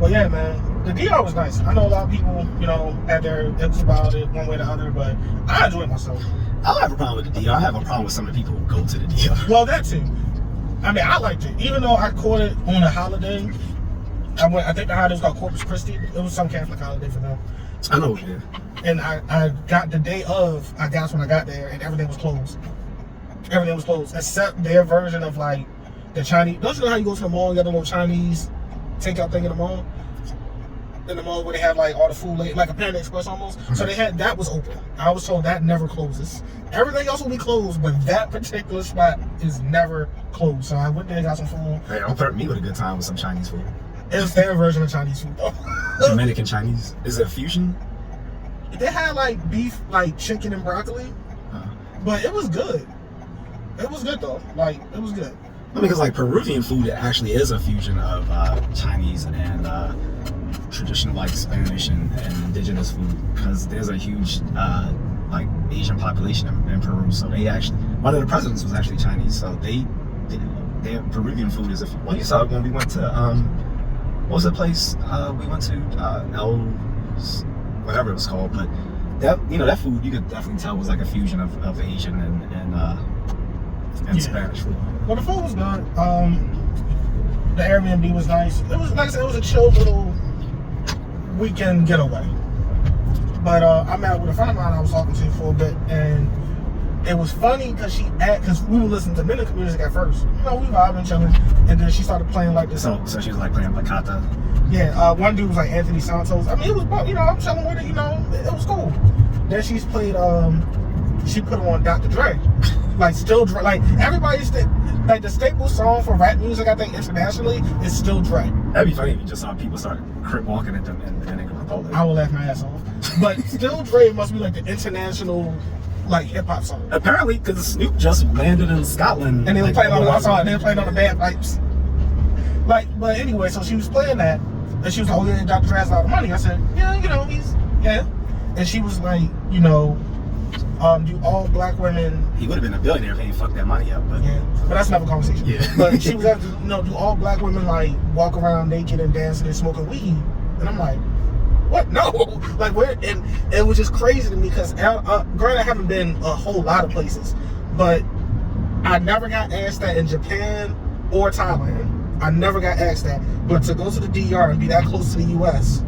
Well, yeah, man, the DR was nice. I know a lot of people, you know, had their ifs about it one way or the other, but I enjoyed myself. I don't have a problem with the DR. I have a problem with some of the people who go to the DR. Well, that too. I mean, I liked it, even though I caught it on a holiday. I think the holiday was called Corpus Christi. It was some Catholic holiday for them. I know, yeah. And I got the day of, I guess when I got there, and everything was closed. Everything was closed, except their version of like the Chinese. Don't you know how you go to the mall and get a little Chinese takeout thing in the mall? In the mall where they have like all the food, like a Panda Express almost. So they had, that was open. I was told that never closes. Everything else will be closed, but that particular spot is never closed. So I went there and got some food. Hey, don't threaten me with a good time with some Chinese food. It's their version of Chinese food though. Dominican Chinese? Is it a fusion? They had like beef, like chicken and broccoli, but it was good. It was good though. Like, it was good. I mean, because like Peruvian food, it actually is a fusion of Chinese and traditional like Spanish and indigenous food, because there's a huge like Asian population in Peru. So they actually, one of the presidents was actually Chinese. So their Peruvian food is well, you saw it when we went to what was the place we went to, whatever it was called, but that, you know, that food you could definitely tell was like a fusion of Asian and Spanish food. Well, the food was good. The Airbnb was nice. It was, like I said, it was a chill little weekend getaway. But I met with a friend of mine I was talking to for a bit, and it was funny because because we were listening to Dominican music at first. You know, we vibing, chilling, and then she started playing like this. So she was like playing bachata. Yeah, one dude was like Anthony Santos. I mean, it was, you know, I'm chilling with it. You know, it was cool. Then she's played. She put on Dr. Dre. Like, still Dre. Like, everybody's like the staple song for rap music, I think internationally, is still Dre. That'd be funny if you just saw people start crip walking at them in Dominican Republic. I would laugh my ass off. But still Dre must be like the international like hip hop song. Apparently, because Snoop just landed in Scotland. And they were playing on the bagpipes. Like, but anyway, so she was playing that, and she was like, "Oh yeah, Dr. Dre has a lot of money." I said, "Yeah, you know, yeah." And she was like, you know, do all black women? He would have been a billionaire if he ain't fucked that money up. But yeah, but that's another conversation. Yeah. But she was like, you know, do all black women like walk around naked and dancing and smoking weed? And I'm like, what? No. Like, where? And it was just crazy to me because, granted, I haven't been a whole lot of places, but I never got asked that in Japan or Thailand. I never got asked that. But to go to the DR and be that close to the U.S.,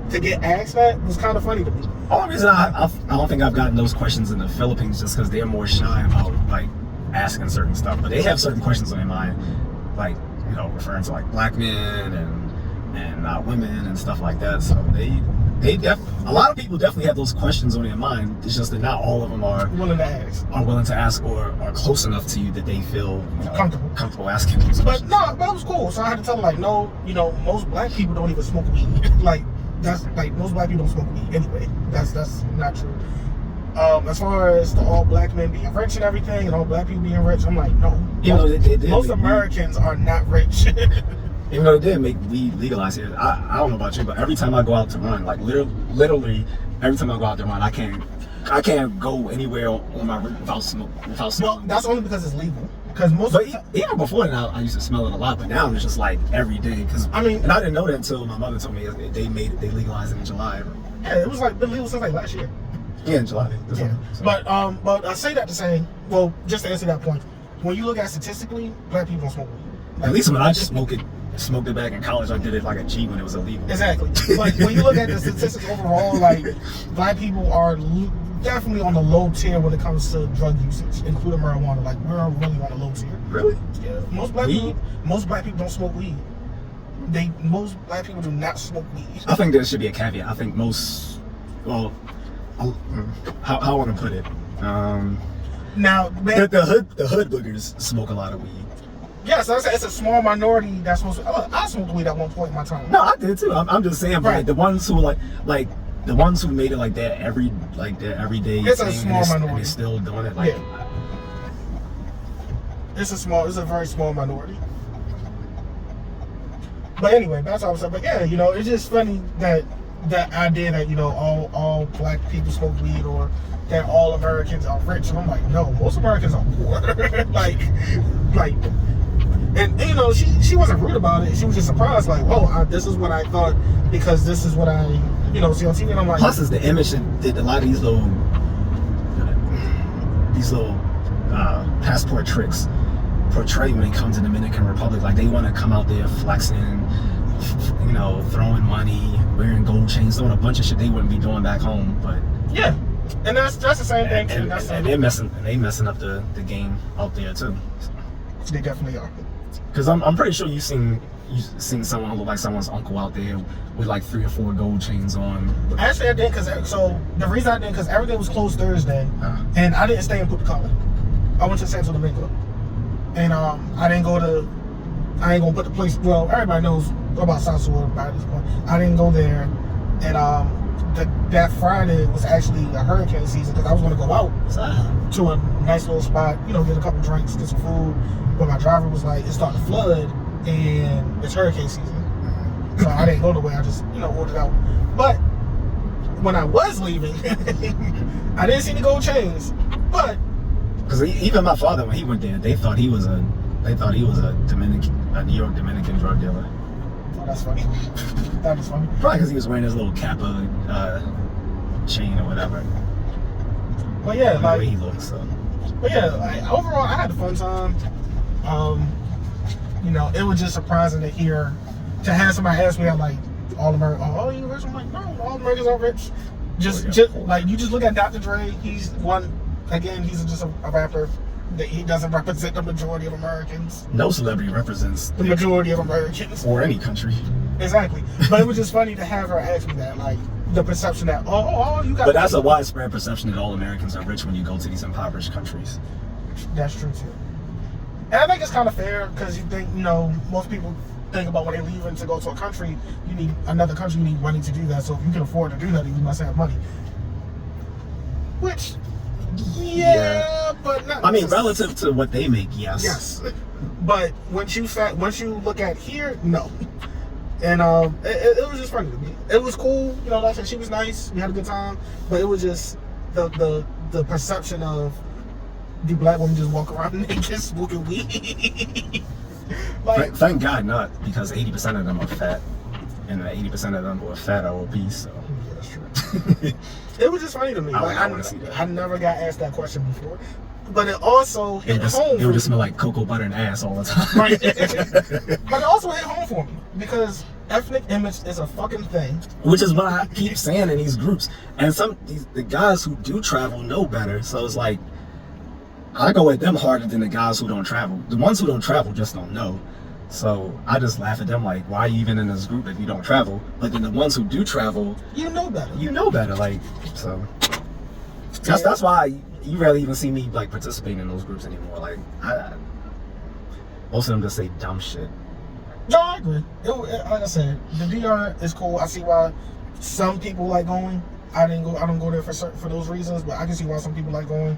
to get asked that was kind of funny to me. Only reason I don't think I've gotten those questions in the Philippines just because they're more shy about like asking certain stuff, but they have certain questions on their mind, like, you know, referring to like black men and women and stuff like that. So a lot of people definitely have those questions on their mind. It's just that not all of them are willing to ask or are close enough to you that they feel, you know, comfortable asking those questions. But no, that was cool. So I had to tell them, like, no, you know, most black people don't even smoke weed. Like, that's like, most black people don't smoke weed anyway. That's not true. As far as the all black men being rich and everything, and all black people being rich, I'm like, no. You know, most Americans are not rich. Even though they did make weed legalized here, I don't know about you, but every time I go out to run, like literally every time I go out to run, I can't go anywhere on my route without smoking. Well, that's only because it's legal. Because even before that, I used to smell it a lot, but now it's just like every day. And I didn't know that until my mother told me they legalized it in July. Yeah, it was like been legal since like last year. Yeah, in July. Yeah. So. But I say that to say, well, just to answer that point, when you look at statistically, black people don't smoke weed. Like, at least when I just smoked it back in college, I did it like a G when it was illegal. Exactly. Like, when you look at the statistics overall, like, black people are definitely on the low tier when it comes to drug usage, including marijuana. Like, we're really on the low tier. Really? Yeah. Most black people don't smoke weed. Most black people do not smoke weed. I think there should be a caveat. I think how I want to put it. Now, man, the hood boogers smoke a lot of weed. Yes, yeah, so it's a small minority that's supposed to. I smoked weed at one point in my time. No, I did too. I'm just saying, right. Like the ones who like the ones who made it like that every day. It's a small minority. And they're still doing it. Like, yeah. It's a very small minority. But anyway, that's all I'm saying. But yeah, you know, it's just funny that idea that, you know, all black people smoke weed or that all Americans are rich. And I'm like, no, most Americans are poor. like And you know, she wasn't rude about it. She was just surprised, like, whoa, this is what I thought because this is what I, you know, see on TV. And I'm like, plus, it's the image that a lot of these little passport tricks portray when it comes to Dominican Republic. Like, they want to come out there flexing, you know, throwing money, wearing gold chains, doing a bunch of shit they wouldn't be doing back home. But yeah, and that's the same thing too. And they're messing up the game out there too. So. They definitely are. Because I'm pretty sure you've seen someone who look like someone's uncle out there with like 3 or 4 gold chains on. Actually, I didn't, the reason I didn't, because everything was closed Thursday, and I didn't stay in Punta. I went to Santo Domingo, and I ain't gonna put the place, well, everybody knows about South Shore by this point. I didn't go there, and that Friday was actually a hurricane season, because I was gonna go out to a nice little spot, you know, get a couple drinks, get some food, but my driver was like, it's starting to flood, and it's hurricane season. So I didn't go nowhere, I just, you know, ordered out. But when I was leaving, I didn't see the gold chains, but because even my father, when he went there, they thought he was a New York Dominican drug dealer. Oh, that's funny. That is funny. Probably because he was wearing his little Kappa chain or whatever. But yeah, the way he looks. So. But yeah, like, overall, I had a fun time. You know, it was just surprising to have somebody ask me, I'm like, all Americans, oh, you rich? I'm like, no, all Americans are rich. Just like, you just look at Dr. Dre, he's just a rapper. That he doesn't represent the majority of Americans. No celebrity represents the majority of Americans. Or any country. Exactly. But it was just funny to have her ask me that, like, the perception that, you got. But that's a widespread perception that all Americans are rich when you go to these impoverished countries. That's true, too. And I think it's kind of fair, because you think, you know, most people think about when they're leaving to go to a country, you need money to do that. So if you can afford to do that, you must have money. Which, yeah, but not. I mean, relative to what they make, yes. Yes, but once you look at here, no. And it was just funny to me. It was cool, you know. Like I said, she was nice. We had a good time, but it was just the perception of the black women just walk around naked smoking weed. Like, thank God not, because 80% of them are fat, and 80% of them who are fat are obese. So. Yeah, that's true. It was just funny to me. I never got asked that question before. But it also hit home. It would just smell like cocoa butter and ass all the time. Right. But it also hit home for me, because ethnic image is a fucking thing. Which is what I keep saying in these groups. And the guys who do travel know better. So it's like, I go at them harder than the guys who don't travel. The ones who don't travel just don't know. So I just laugh at them like, why are you even in this group if you don't travel? But then the ones who do travel, you know better. Like, so that's why you rarely even see me like participating in those groups anymore. Like, most of them just say dumb shit. No, I agree. Like I said, the DR is cool. I see why some people like going. I don't go there for those reasons, but I can see why some people like going.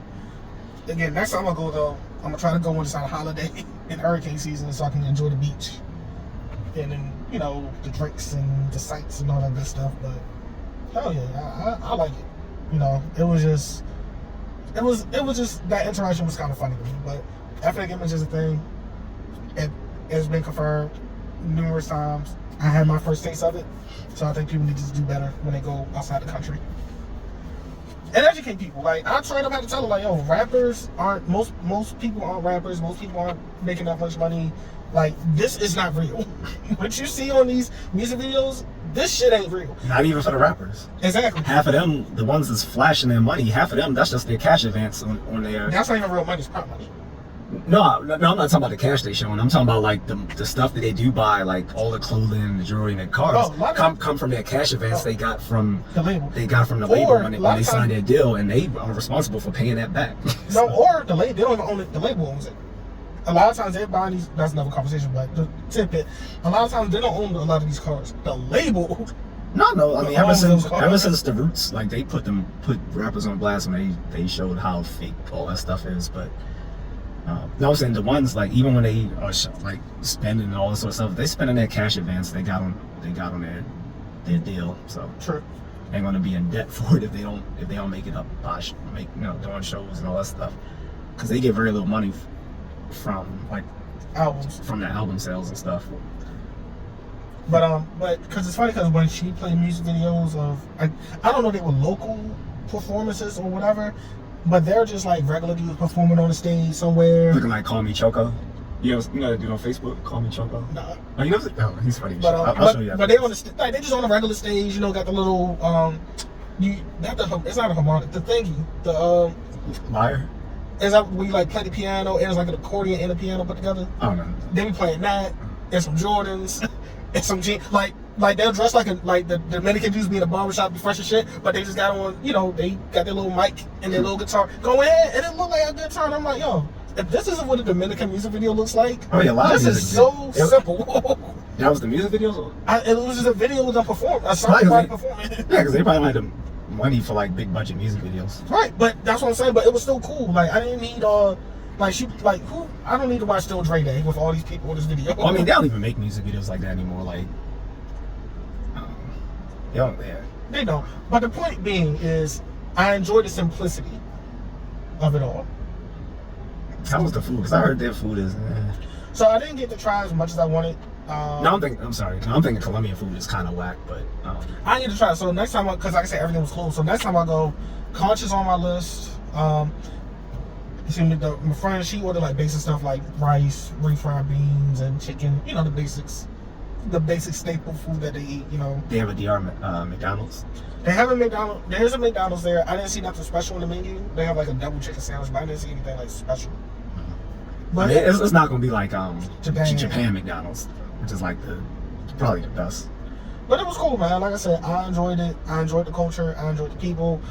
Again, next time I go though, I'm gonna try to go when it's on a holiday in hurricane season, so I can enjoy the beach and then, you know, the drinks and the sights and all that good stuff. But hell yeah, I like it. You know, it was just that interaction was kind of funny to me. But ethnic image is a thing. It's been confirmed numerous times. I had my first taste of it, so I think people need to do better when they go outside the country. And educate people. Like, I try to have to tell them, like, yo, rappers aren't, most people aren't rappers, most people aren't making that much money. Like, this is not real. What you see on these music videos, this shit ain't real. Not even for the rappers. Exactly. Half of them, the ones that's flashing their money, half of them, that's just their cash advance on their... That's not even real money, it's prop money. No, I'm not talking about the cash they showing. I'm talking about like the stuff that they do buy, like all the clothing, the jewelry, and the cars come from their cash advance they got from the label. They got from the label when they signed their deal, and they are responsible for paying that back. No, or the label, they don't even own it. The label owns it. A lot of times they're buying these. That's another conversation, but the tidbit. A lot of times they don't own a lot of these cars. The label. No. I mean, ever since the Roots, like they put rappers on blast when they showed how fake all that stuff is, but. No, I'm saying the ones like even when they are like spending and all this sort of stuff, they spending their cash advance they got on their deal. So true, ain't gonna be in debt for it if they don't make it up by doing shows and all that stuff, because they get very little money from like albums. from the album sales and stuff. But because it's funny because when she played music videos of, I don't know, they were local performances or whatever, but they're just like regular dudes performing on the stage somewhere. Looking like Call Me Choco. You know that dude on Facebook, Call Me Choco? Nah. Oh, you know? Oh, he's funny. But, I'll show you that. But they on the like they just on a regular stage, you know, got the little it's not a harmonic, the thingy, the Lyre? is that when you like play the piano and it's like an accordion and a piano put together? Oh no. They be playing that and some Jordans and some jeans, like they'll dress like the Dominican dudes be in a barbershop, be fresh as shit, but they just got on, you know, they got their little mic and their little guitar, go ahead, and it looked like a good time. I'm like, yo, if this isn't what a Dominican music video looks like, oh yeah, live this is so simple. That was the music videos? It was just a video with them performing, a song performing. Yeah, because they probably had the money for like big budget music videos. Right, but that's what I'm saying. But it was still cool. Like I didn't need who? I don't need to watch Still Dre Day with all these people in this video. Well, I mean, they don't even make music videos like that anymore. Like, yeah. They don't. But the point being is, I enjoy the simplicity of it all. How was the food? Because I heard their food is. So I didn't get to try as much as I wanted. I'm thinking Colombian food is kind of whack, but I need to try. So next time, because like I said, everything was closed. So next time I go, Conscious on my list. You see, my friend, she ordered like basic stuff like rice, refried beans, and chicken. You know, the basics, the basic staple food that they eat. You know. They have a DR McDonald's. They have a McDonald's. There's a McDonald's there. I didn't see nothing special on the menu. They have like a double chicken sandwich, but I didn't see anything like special. But I mean, it's not gonna be like Japan McDonald's, which is like probably the best. But it was cool, man. Like I said, I enjoyed it. I enjoyed the culture. I enjoyed the people.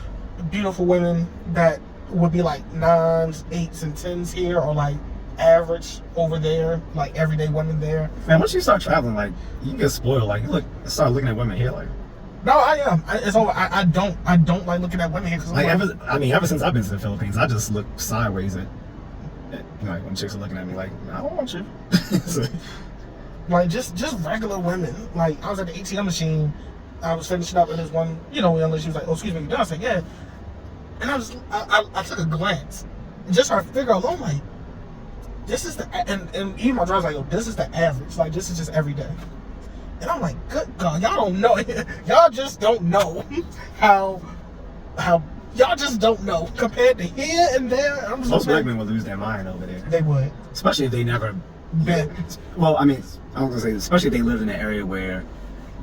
Beautiful women that would be like 9s, 8s, and 10s here, or like average over there, like everyday women there. Man, once you start traveling, like you get spoiled. Like you start looking at women here, like. No, I am. It's over. I don't like looking at women here because ever since I've been to the Philippines, I just look sideways at like when chicks are looking at me like, I don't want you. So, like just regular women. Like I was at the ATM machine, I was finishing up, and this one, you know, young lady, she was like, "Oh, excuse me, you done?" I said, "Yeah." And I took a glance, and just trying to figure out. I'm like, this is the and even my driver's like, "Yo, this is the average. Like this is just every day." And I'm like, good God, y'all don't know. Y'all just don't know how y'all just don't know compared to here and there. Most black men would lose their mind over there. They would, especially if they never been. Well, I mean, I was gonna say, especially if they live in an area where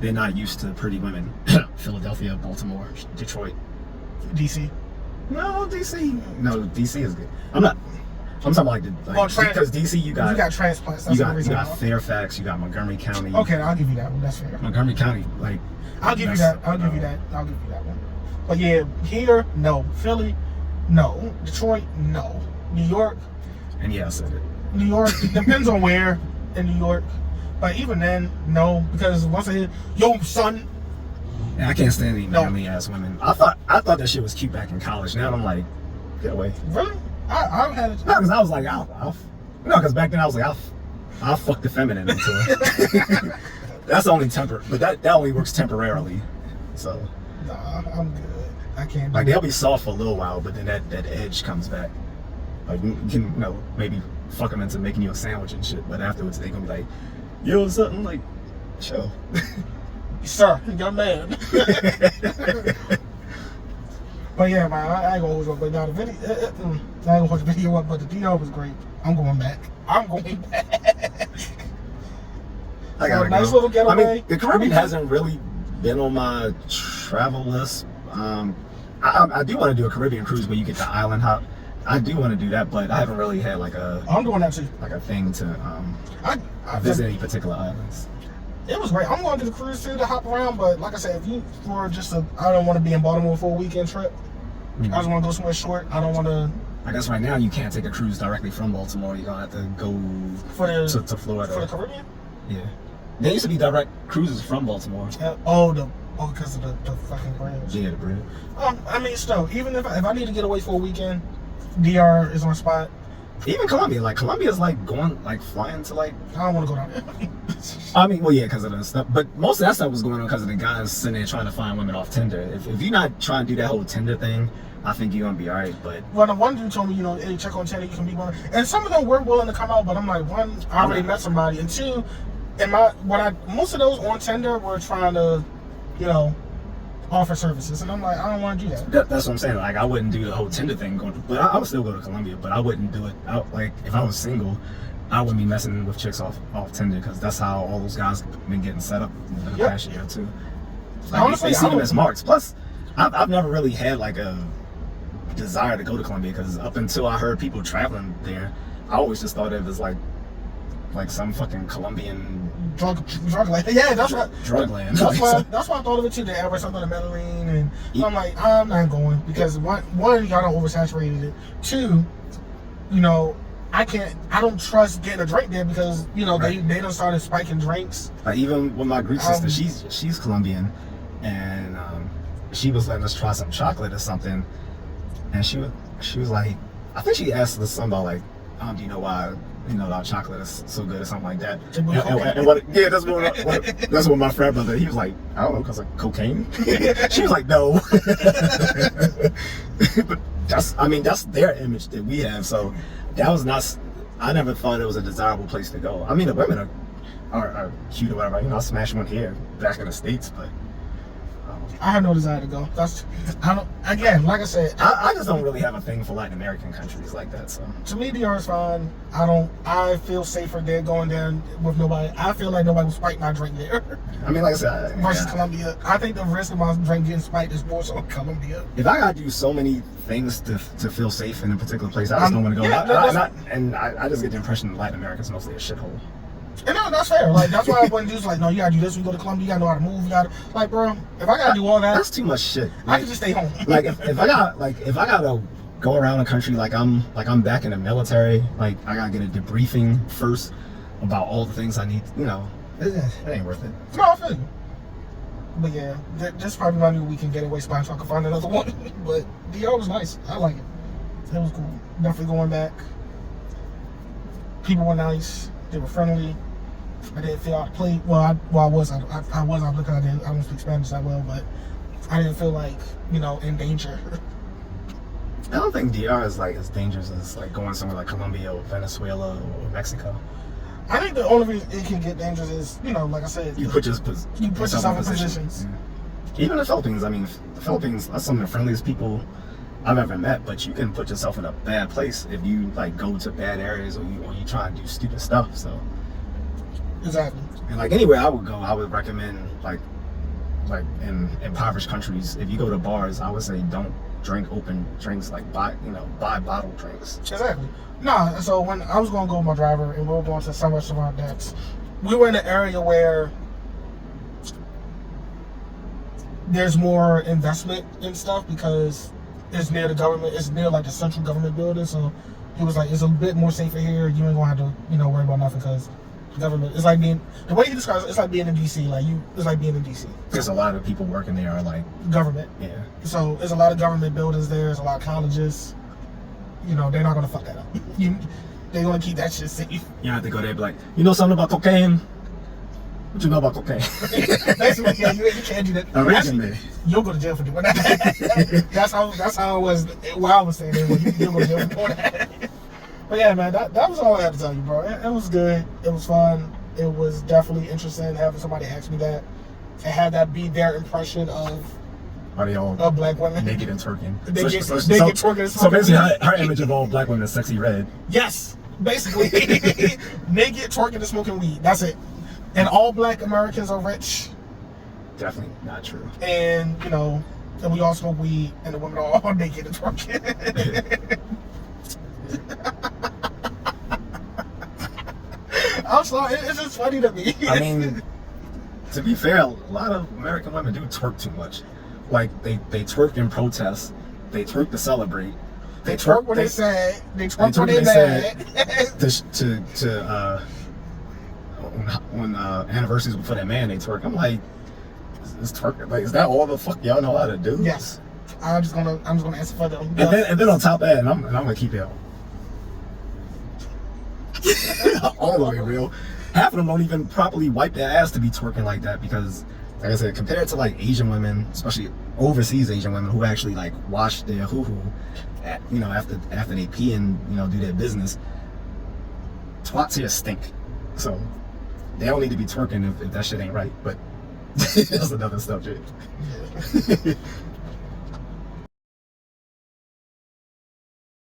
they're not used to pretty women. Philadelphia, Baltimore, Detroit, DC. No, DC is good. I'm talking like because DC you got transplants. That's you got Fairfax, you got Montgomery County. Okay, I'll give you that one. That's fair. Montgomery County, like I'll give you that. I'll give you that one. But yeah, here, no. Philly, no. Detroit, no. New York. And yeah, I said it. New York, it depends on where in New York. But even then, no, because once I hear, yo, son. Yeah, I can't stand any manly ass women. I thought that shit was cute back in college. Now I'm like, get away. Really? I had it. No, because I was like, because back then I was like, I'll fuck the feminine into it. That's only but that only works temporarily. So. Nah, I'm good. I can't. Like they'll be soft for a little while, but then that edge comes back. Like you can maybe fuck them into making you a sandwich and shit, but afterwards they gonna be like, yo, something like, chill. Sir, young man. But yeah, man, I ain't gonna hold you up. But now the video, I ain't gonna hold the video up, but the DR was great. I'm going back. I got a nice little getaway. I mean, the Caribbean hasn't really been on my travel list. I do want to do a Caribbean cruise where you get the island hop. I do want to do that, but I haven't really had I'm doing that too. Like a thing to visit any particular islands. It was great. I'm going to the cruise too to hop around, but like I said, if you I don't want to be in Baltimore for a weekend trip. I just want to go somewhere short. I don't want to. I guess right now you can't take a cruise directly from Baltimore. You're gonna have to go to Florida. For the Caribbean? Yeah. There used to be direct cruises from Baltimore. Because of the fucking bridge. Yeah, the bridge. I mean, still, even if I need to get away for a weekend, DR is on spot. Even Colombia, Colombia's flying to I don't want to go down there. I mean, well, yeah, because of the stuff. But most of that stuff was going on because of the guys sitting there trying to find women off Tinder. If you're not trying to do that whole Tinder thing, I think you're gonna be alright. But well, the one dude told me, hey, check on Tinder, you can be one. And some of them were willing to come out, but I'm like, one, I already met somebody, and two, most of those on Tinder were trying to, offer services, and I'm like, I don't want to do that. That's what I'm saying. Like, I wouldn't do the whole Tinder thing, but I would still go to Colombia, but I wouldn't do it. Like, if I was single, I wouldn't be messing with chicks off Tinder, because that's how all those guys been getting set up in the past year too. Like, honestly, they see them as marks. Plus, I've never really had like a desire to go to Colombia, because up until I heard people traveling there, I always just thought it was like some fucking Colombian drug land. Yeah, that's what drug land. That's why I thought of it too. That everybody started Medellin, and I'm like, I'm not going, because one, y'all don't oversaturated it. Two, I don't trust getting a drink there, because they done started spiking drinks. Like, even with my Greek sister, she's Colombian, and she was letting us try some chocolate or something, and she was like, I think she asked us something about like, do you know why our chocolate is so good or something like that? That's what my frat brother, he was like, I don't know, because of cocaine. She was like, no. But that's their image that we have. So that was not, I never thought it was a desirable place to go. I mean, the women are cute or whatever. I smashed one here back in the States, but I have no desire to go. Again, like I said, I just don't really have a thing for Latin American countries like that. So to me, DR is fine. I feel safer there going there with nobody. I feel like nobody will spike my drink there. I mean, like I said, versus Colombia, I think the risk of my drink getting spiked is more so in Colombia. If I gotta do so many things to feel safe in a particular place, I just don't want to go. I just get the impression that Latin America is mostly a shithole. And no, that's fair. Like, that's why when dudes like, no, you gotta do this when you go to Colombia, you gotta know how to move, you gotta, like, bro, if I gotta do all that, that's too much shit. I can just stay home. Like, if I gotta go around the country like I'm back in the military, like, I gotta get a debriefing first about all the things I need, it ain't worth it. No, I feel you. But yeah, this probably my new weekend getaway spot, so I can find another one. But DR was nice. I like it. It was cool. Definitely going back. People were nice. They were friendly. I didn't feel out of place. Well, I was out because I don't speak Spanish that well, but I didn't feel like, in danger. I don't think DR is like as dangerous as like going somewhere like Colombia or Venezuela or Mexico. I think the only reason it can get dangerous is, like I said, you put yourself in positions. Yeah. Even the Philippines, the Philippines are some of the friendliest people I've ever met, but you can put yourself in a bad place if you like go to bad areas or you try and do stupid stuff. So exactly. And like anywhere I would go, I would recommend like in impoverished countries, if you go to bars, I would say don't drink open drinks, like buy bottled drinks. Exactly. Nah, so when I was gonna go with my driver and we were going to some restaurant that's, we were in an area where there's more investment and stuff because it's near the government, it's near like the central government building, so it was like, it's a bit more safer here. You ain't gonna have to, worry about nothing because the government, it's like being, the way he describes it, it's like being in DC, it's like being in DC. There's a lot of people working there are like government. Yeah. So there's a lot of government buildings there's a lot of colleges. They're not gonna fuck that up. They're gonna keep that shit safe. You have to go there and be like, you know something about cocaine? What you know about cocaine? Basically, yeah, you can't do that. Originally, you'll go to jail for doing that. That's how it was while I was saying that. You'll go to jail for doing that. But yeah, man, that was all I had to tell you, bro. It was good. It was fun. It was definitely interesting having somebody ask me that and have that be their impression of black women. Naked and twerking. They get twerking and so basically, her image of all black women is sexy red. Yes, basically. Naked, twerking, and smoking weed. That's it. And all black Americans are rich. Definitely not true. And, and we all smoke weed, and the women are all naked and twerking. I'm sorry, it's just funny to me. I mean, to be fair, a lot of American women do twerk too much. Like, they twerk in protest, they twerk to celebrate. They twerk when they sad, they twerk when they mad. When anniversaries for that man, they twerk. I'm like, is twerk, like, is that all the fuck y'all know how to do? Yes. I'm just gonna answer for them. And then on top of that, and I'm gonna keep it all the way real. Half of them don't even properly wipe their ass to be twerking like that because like I said, compared to like Asian women, especially overseas Asian women who actually like wash their hoo-hoo, you know, after they pee and, you know, do their business, twats here stink. So they don't need to be twerking if that shit ain't right. But that's another subject.